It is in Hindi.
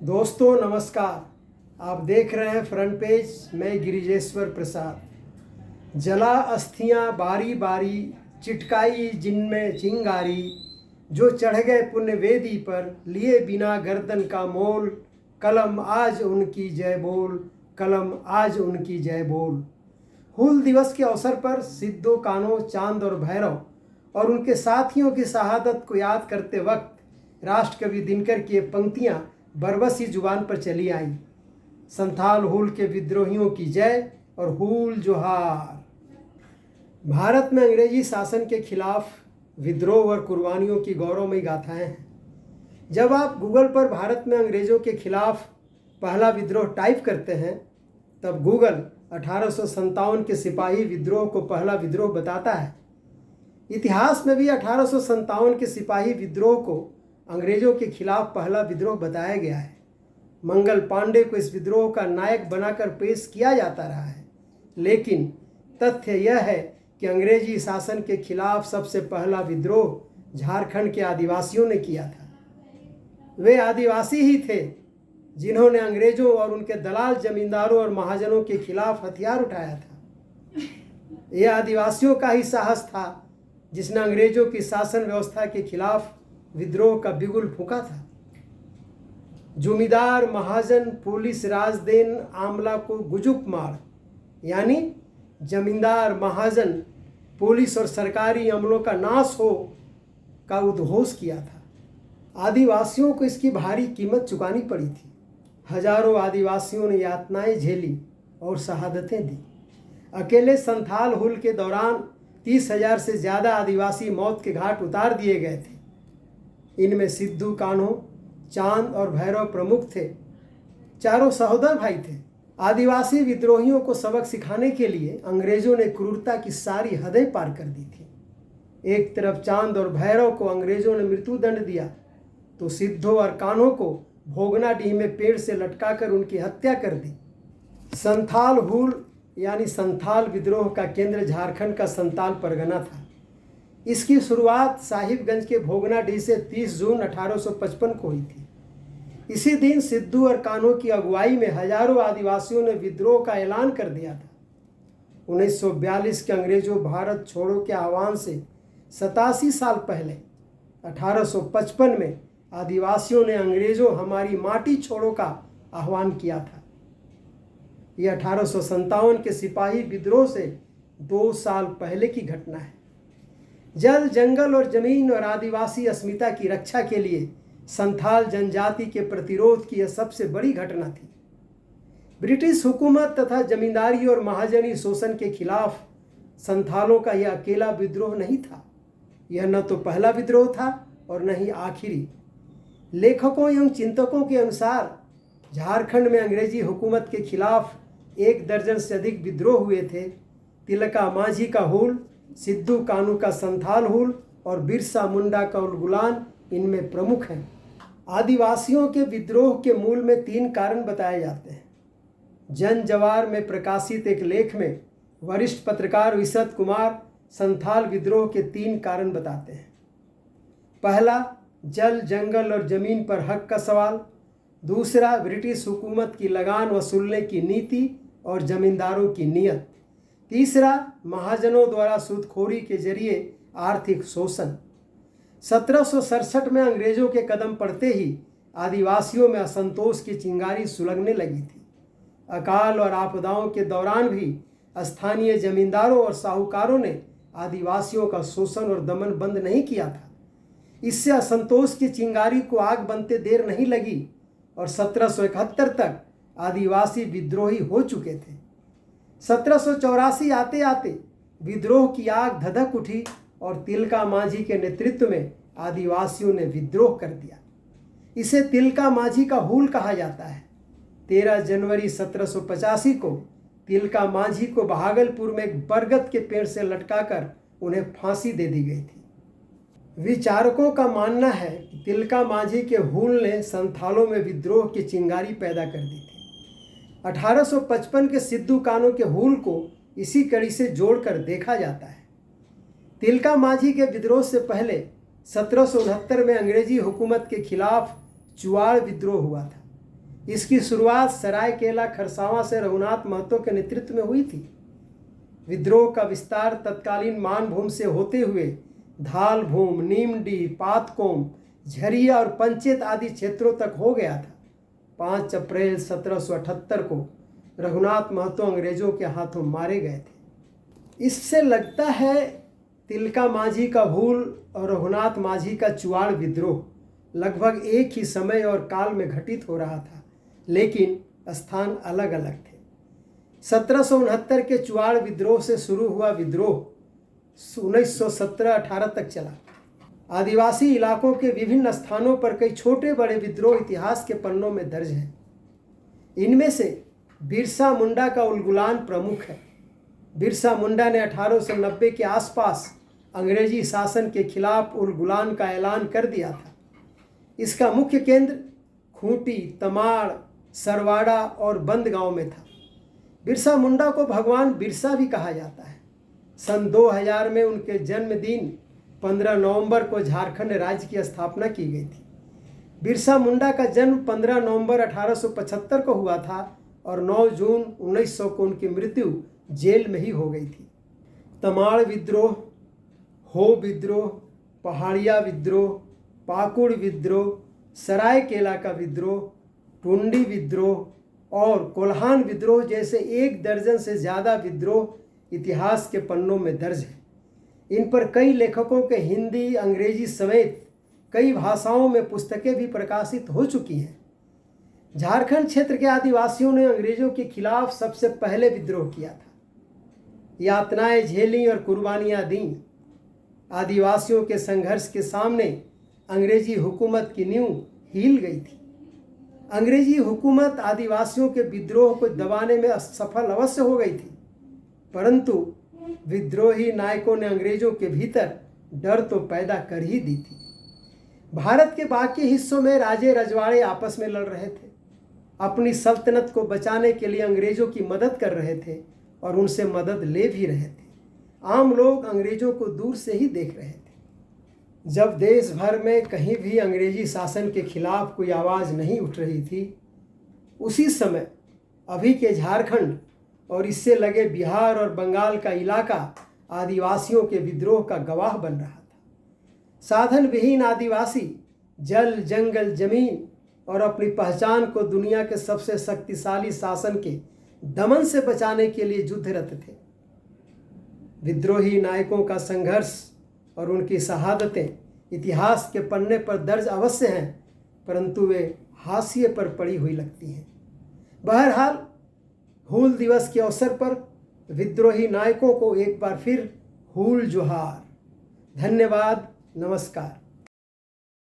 दोस्तों नमस्कार। आप देख रहे हैं फ्रंट पेज। मैं गिरिजेश्वर प्रसाद। जला अस्थियां बारी बारी, चिटकाई जिनमें चिंगारी, जो चढ़ गए पुण्य वेदी पर, लिए बिना गर्दन का मोल, कलम आज उनकी जय बोल, कलम आज उनकी जय बोल। हूल दिवस के अवसर पर सिद्धो कान्हो, चांद और भैरव और उनके साथियों की शहादत को याद करते वक्त राष्ट्रकवि दिनकर की ये पंक्तियां बरबसी जुबान पर चली आई। संथाल हूल के विद्रोहियों की जय और हूल जोहार। भारत में अंग्रेजी शासन के खिलाफ विद्रोह और कुर्बानियों की गौरवमयी गाथाएं हैं। जब आप गूगल पर भारत में अंग्रेजों के खिलाफ पहला विद्रोह टाइप करते हैं, तब गूगल 1857 के सिपाही विद्रोह को पहला विद्रोह बताता है। इतिहास में भी 1857 के सिपाही विद्रोह को अंग्रेजों के खिलाफ पहला विद्रोह बताया गया है। मंगल पांडे को इस विद्रोह का नायक बनाकर पेश किया जाता रहा है, लेकिन तथ्य यह है कि अंग्रेजी शासन के खिलाफ सबसे पहला विद्रोह झारखंड के आदिवासियों ने किया था। वे आदिवासी ही थे जिन्होंने अंग्रेजों और उनके दलाल जमींदारों और महाजनों के खिलाफ हथियार उठाया था। यह आदिवासियों का ही साहस था जिसने अंग्रेजों की शासन व्यवस्था के खिलाफ विद्रोह का बिगुल फूंका था। जमींदार, महाजन, पुलिस, राजदेन, आमला को गुजुक मार, यानी जमींदार, महाजन, पुलिस और सरकारी अमलों का नाश हो का उद्घोष किया था। आदिवासियों को इसकी भारी कीमत चुकानी पड़ी थी। हजारों आदिवासियों ने यातनाएं झेली और शहादतें दी। अकेले संथाल हुल के दौरान 30,000 से ज़्यादा आदिवासी मौत के घाट उतार दिए गए थे। इनमें सिद्धू कान्हो, चांद और भैरव प्रमुख थे। चारों सहोदर भाई थे। आदिवासी विद्रोहियों को सबक सिखाने के लिए अंग्रेजों ने क्रूरता की सारी हदें पार कर दी थी। एक तरफ चांद और भैरव को अंग्रेजों ने मृत्युदंड दिया, तो सिद्धो और कान्हो को भोगनाडीह में पेड़ से लटकाकर उनकी हत्या कर दी। संथाल हुल यानी संथाल विद्रोह का केंद्र झारखंड का संताल परगना था। इसकी शुरुआत साहिबगंज के भोगनाडीह से 30 जून 1855 को हुई थी। इसी दिन सिद्धू और कान्हो की अगुवाई में हजारों आदिवासियों ने विद्रोह का ऐलान कर दिया था। 1942 के अंग्रेजों भारत छोड़ो के आह्वान से 87 साल पहले 1855 में आदिवासियों ने अंग्रेजों हमारी माटी छोड़ो का आह्वान किया था। यह 1857 के सिपाही विद्रोह से 2 साल पहले की घटना है। जल, जंगल और जमीन और आदिवासी अस्मिता की रक्षा के लिए संथाल जनजाति के प्रतिरोध की यह सबसे बड़ी घटना थी। ब्रिटिश हुकूमत तथा जमींदारी और महाजनी शोषण के खिलाफ संथालों का यह अकेला विद्रोह नहीं था। यह न तो पहला विद्रोह था और न ही आखिरी। लेखकों एवं चिंतकों के अनुसार झारखंड में अंग्रेजी हुकूमत के खिलाफ 1 दर्जन से अधिक विद्रोह हुए थे। तिलका मांझी का हुल, सिद्धू कान्हू का संथाल हुल और बिरसा मुंडा का उलगुलान इनमें प्रमुख हैं। आदिवासियों के विद्रोह के मूल में 3 कारण बताए जाते हैं। जन जवार में प्रकाशित एक लेख में वरिष्ठ पत्रकार विशद कुमार संथाल विद्रोह के 3 कारण बताते हैं। पहला, जल, जंगल और जमीन पर हक का सवाल। दूसरा, ब्रिटिश हुकूमत की लगान वसूलने की नीति और जमींदारों की नीयत। तीसरा, महाजनों द्वारा सूदखोरी के जरिए आर्थिक शोषण। 1767 में अंग्रेजों के कदम पड़ते ही आदिवासियों में असंतोष की चिंगारी सुलगने लगी थी। अकाल और आपदाओं के दौरान भी स्थानीय जमींदारों और साहूकारों ने आदिवासियों का शोषण और दमन बंद नहीं किया था। इससे असंतोष की चिंगारी को आग बनते देर नहीं लगी और 1771 तक आदिवासी विद्रोही हो चुके थे। 1784 आते आते विद्रोह की आग धधक उठी और तिलका मांझी के नेतृत्व में आदिवासियों ने विद्रोह कर दिया। इसे तिलका मांझी का हुल कहा जाता है। 13 जनवरी 1785 को तिलका मांझी को भागलपुर में एक बरगद के पेड़ से लटकाकर उन्हें फांसी दे दी गई थी। विचारकों का मानना है कि तिलका मांझी के हुल ने संथालों में विद्रोह की चिंगारी पैदा कर दी थी। 1855 के सिद्धू कान्हो के हुल को इसी कड़ी से जोड़कर देखा जाता है। तिलका मांझी के विद्रोह से पहले 1769 में अंग्रेजी हुकूमत के खिलाफ चुआड़ विद्रोह हुआ था। इसकी शुरुआत सरायकेला खरसावां से रघुनाथ महतो के नेतृत्व में हुई थी। विद्रोह का विस्तार तत्कालीन मानभूम से होते हुए धालभूम, नीमडी, पातकोम, झरिया और पंचेत आदि क्षेत्रों तक हो गया था। 5 अप्रैल 1778 को रघुनाथ महतो अंग्रेजों के हाथों मारे गए थे। इससे लगता है तिलका माझी का भूल और रघुनाथ माझी का चुआड़ विद्रोह लगभग एक ही समय और काल में घटित हो रहा था, लेकिन स्थान अलग अलग थे। 1769 के चुआड़ विद्रोह से शुरू हुआ विद्रोह 1917-18 तक चला। आदिवासी इलाकों के विभिन्न स्थानों पर कई छोटे बड़े विद्रोह इतिहास के पन्नों में दर्ज हैं। इनमें से बिरसा मुंडा का उलगुलान प्रमुख है। बिरसा मुंडा ने 1890 के आसपास अंग्रेजी शासन के खिलाफ उलगुलान का ऐलान कर दिया था। इसका मुख्य केंद्र खूंटी, तमाड़, सरवाड़ा और बंदगांव में था। बिरसा मुंडा को भगवान बिरसा भी कहा जाता है। सन 2000 में उनके जन्मदिन 15 नवंबर को झारखंड राज्य की स्थापना की गई थी। बिरसा मुंडा का जन्म 15 नवंबर 1875 को हुआ था और 9 जून 1900 को उनकी मृत्यु जेल में ही हो गई थी। तमाड़ विद्रोह, हो विद्रोह, पहाड़िया विद्रोह, पाकुड़ विद्रोह, सरायकेला का विद्रोह, टुंडी विद्रोह और कोल्हान विद्रोह जैसे 1 दर्जन से ज़्यादा विद्रोह इतिहास के पन्नों में दर्ज है। इन पर कई लेखकों के हिंदी, अंग्रेजी समेत कई भाषाओं में पुस्तकें भी प्रकाशित हो चुकी हैं। झारखंड क्षेत्र के आदिवासियों ने अंग्रेजों के खिलाफ सबसे पहले विद्रोह किया था। यातनाएं झेली और कुर्बानियां दी। आदिवासियों के संघर्ष के सामने अंग्रेजी हुकूमत की नींव हिल गई थी। अंग्रेजी हुकूमत आदिवासियों के विद्रोह को दबाने में असफल अवश्य हो गई थी, परंतु विद्रोही नायकों ने अंग्रेजों के भीतर डर तो पैदा कर ही दी थी। भारत के बाकी हिस्सों में राजे रजवाड़े आपस में लड़ रहे थे, अपनी सल्तनत को बचाने के लिए अंग्रेजों की मदद कर रहे थे और उनसे मदद ले भी रहे थे। आम लोग अंग्रेजों को दूर से ही देख रहे थे। जब देश भर में कहीं भी अंग्रेजी शासन के खिलाफ कोई आवाज़ नहीं उठ रही थी, उसी समय अभी के झारखंड और इससे लगे बिहार और बंगाल का इलाका आदिवासियों के विद्रोह का गवाह बन रहा था। साधन विहीन आदिवासी जल, जंगल, जमीन और अपनी पहचान को दुनिया के सबसे शक्तिशाली शासन के दमन से बचाने के लिए युद्धरत थे। विद्रोही नायकों का संघर्ष और उनकी शहादतें इतिहास के पन्ने पर दर्ज अवश्य हैं, परंतु वे हाशिए पर पड़ी हुई लगती हैं। बहरहाल, हूल दिवस के अवसर पर विद्रोही नायकों को एक बार फिर हूल जोहार। धन्यवाद, नमस्कार।